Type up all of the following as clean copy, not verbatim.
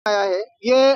आया है ये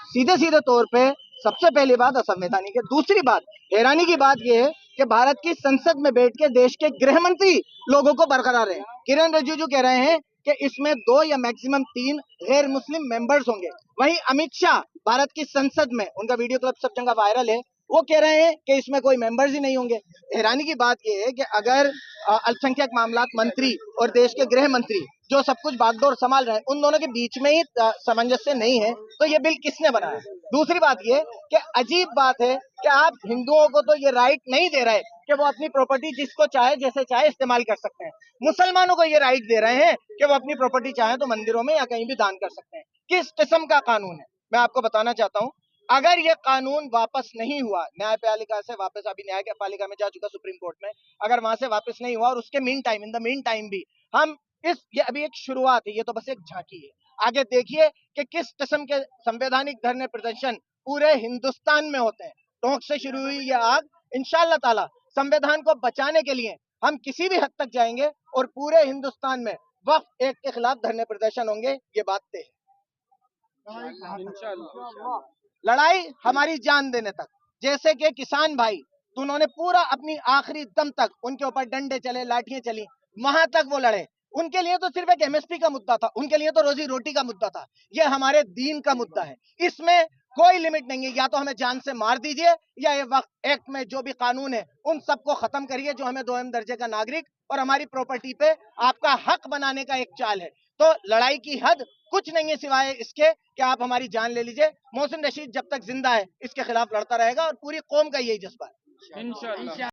सीधे सीधे तौर पे सबसे पहली बात असंवैधानिक है। दूसरी बात, हैरानी की बात यह है कि भारत की संसद में बैठ के देश के गृह मंत्री लोगों को बरकरार है। किरण रिजिजू कह रहे हैं कि इसमें 2 या मैक्सिमम 3 गैर मुस्लिम मेंबर्स होंगे। वहीं अमित शाह भारत की संसद में, उनका वीडियो क्लिप सब जगह वायरल है, वो कह रहे हैं कि इसमें कोई मेंबर्स ही नहीं होंगे। हैरानी की बात यह है कि अगर अल्पसंख्यक मामलात मंत्री और देश के गृह मंत्री जो सब कुछ बागडोर संभाल रहे हैं, उन दोनों के बीच में ही सामंजस्य नहीं है, तो ये बिल किसने बनाया? दूसरी बात ये कि अजीब बात है कि आप हिंदुओं को तो ये राइट नहीं दे रहे कि वो अपनी प्रॉपर्टी जिसको चाहे जैसे चाहे इस्तेमाल कर सकते हैं। मुसलमानों को ये राइट दे रहे हैं कि वो अपनी प्रॉपर्टी चाहे तो मंदिरों में या कहीं भी दान कर सकते हैं। किस किस्म का कानून है? मैं आपको बताना चाहता हूँ, अगर ये कानून वापस नहीं हुआ न्यायपालिका से वापस, अभी न्यायपालिका में जा चुका सुप्रीम कोर्ट में, अगर वहां से वापस नहीं हुआ और उसके इन द मीन टाइम भी हम ये अभी एक शुरुआत है, ये तो बस एक झांकी है। आगे देखिए कि किस किस्म के संवैधानिक धरने प्रदर्शन पूरे हिंदुस्तान में होते हैं। टोंक से शुरू हुई यह आग इंशाअल्लाह ताला संविधान को बचाने के लिए हम किसी भी हद तक जाएंगे और पूरे हिंदुस्तान में वक्फ एक्ट के खिलाफ धरने प्रदर्शन होंगे, ये बात तय है। लड़ाई हमारी जान देने तक। जैसे कि किसान भाई, तो उन्होंने पूरा अपनी आखिरी दम तक, उनके ऊपर डंडे चले, लाठियां चली, वहां तक वो लड़े। उनके लिए तो सिर्फ एक एमएसपी का मुद्दा था, उनके लिए तो रोजी रोटी का मुद्दा था। ये हमारे दीन का मुद्दा है, इसमें कोई लिमिट नहीं है। या तो हमें जान से मार दीजिए या ये वक्त एक्ट में जो भी कानून है उन सबको खत्म करिए जो हमें 2 दर्जे का नागरिक और हमारी प्रॉपर्टी पे आपका हक बनाने का एक चाल है। तो लड़ाई की हद कुछ नहीं है सिवाय इसके कि आप हमारी जान ले लीजिए। मोहसिन रशीद जब तक जिंदा है इसके खिलाफ लड़ता रहेगा और पूरी कौम का यही जज्बा है। इंशाअल्लाह।